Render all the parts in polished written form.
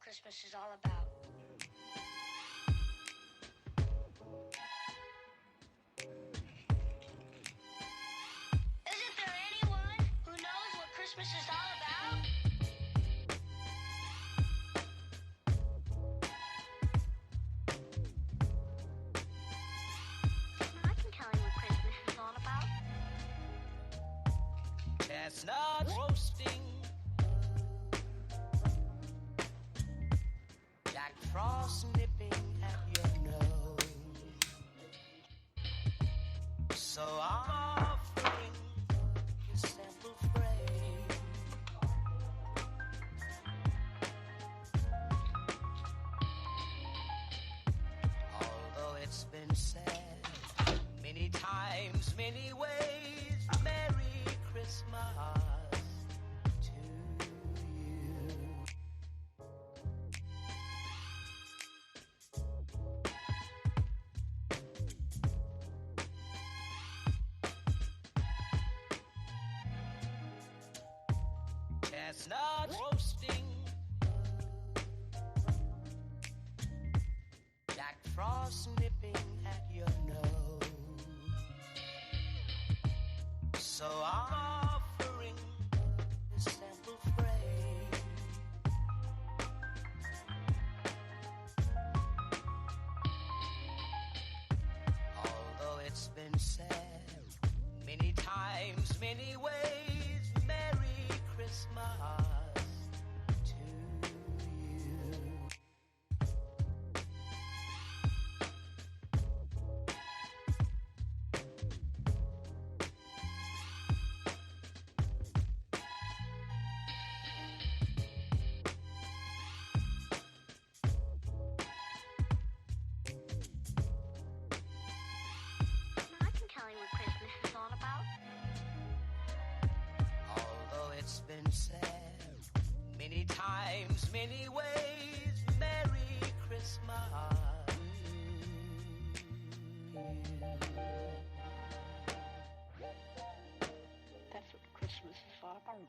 Christmas is all about. Isn't there anyone who knows what Christmas is all about? I can tell you what Christmas is all about. Chestnuts roasting, Jack Frost nipping at your nose. So I'm offering a simple phrase. Although it's been said many times, many ways, Merry Christmas to you. Chestnuts roasting, Jack Frost nipping at your nose. So I'm offering a simple phrase. Although it's been said many times, many ways, Merry Christmas to you. I can tell you what Christmas is all about. Although it's been said many times, many ways, Merry Christmas. That's what Christmas is all about.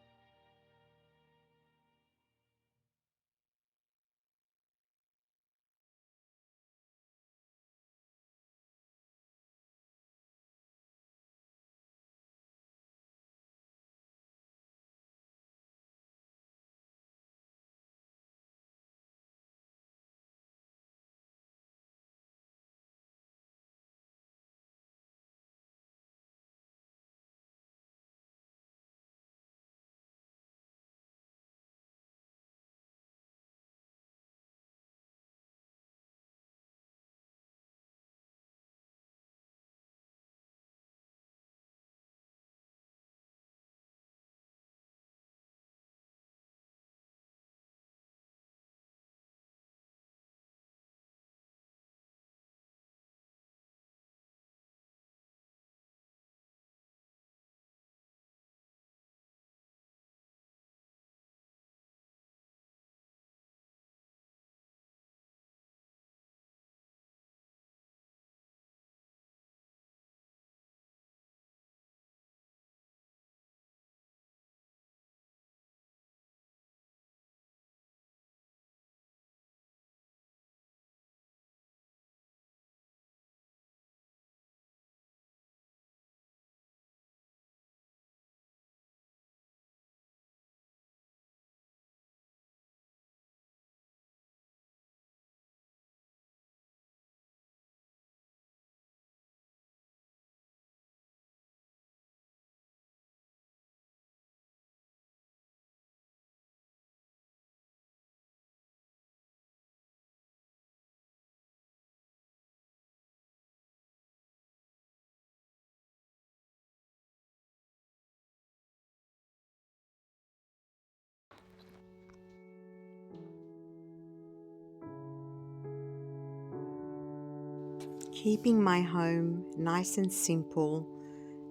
Keeping my home nice and simple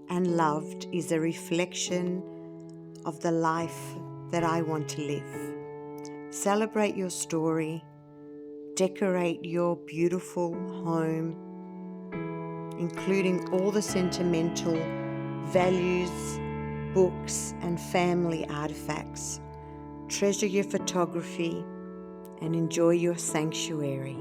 and loved is a reflection of the life that I want to live. Celebrate your story, decorate your beautiful home, including all the sentimental values, books, and family artifacts. Treasure your photography and enjoy your sanctuary.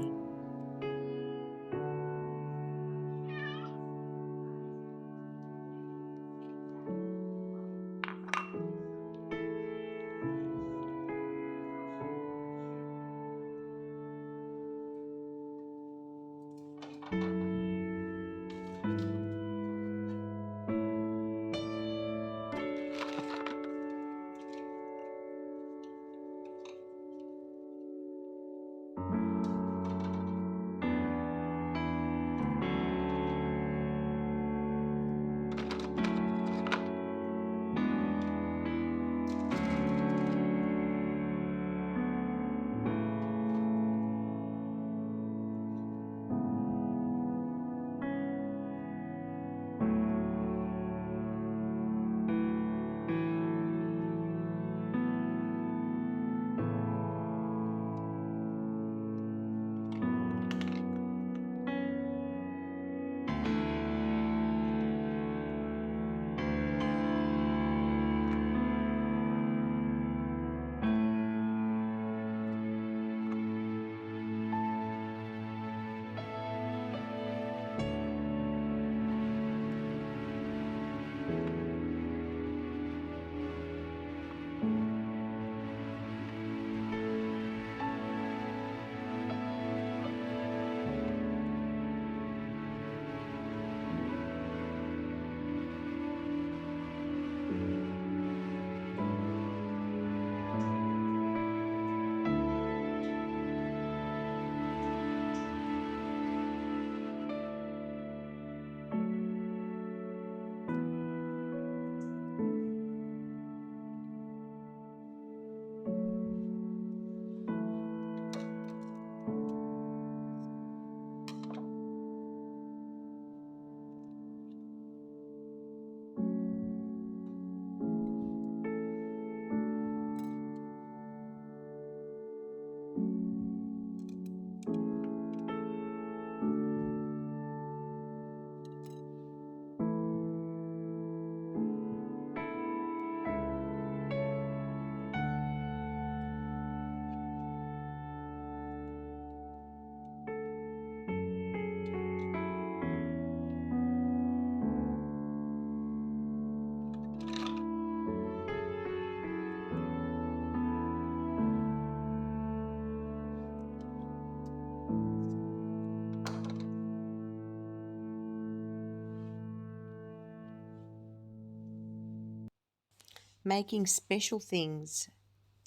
Making special things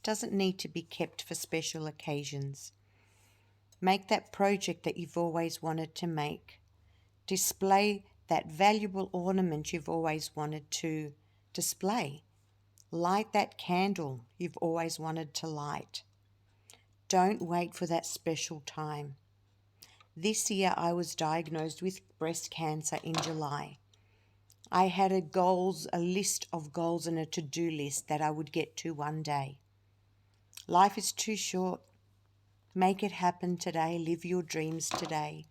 doesn't need to be kept for special occasions. Make that project that you've always wanted to make. Display that valuable ornament you've always wanted to display. Light that candle you've always wanted to light. Don't wait for that special time. This year I was diagnosed with breast cancer in July. I had a list of goals and a to-do list that I would get to one day. Life is too short. Make it happen today. Live your dreams today.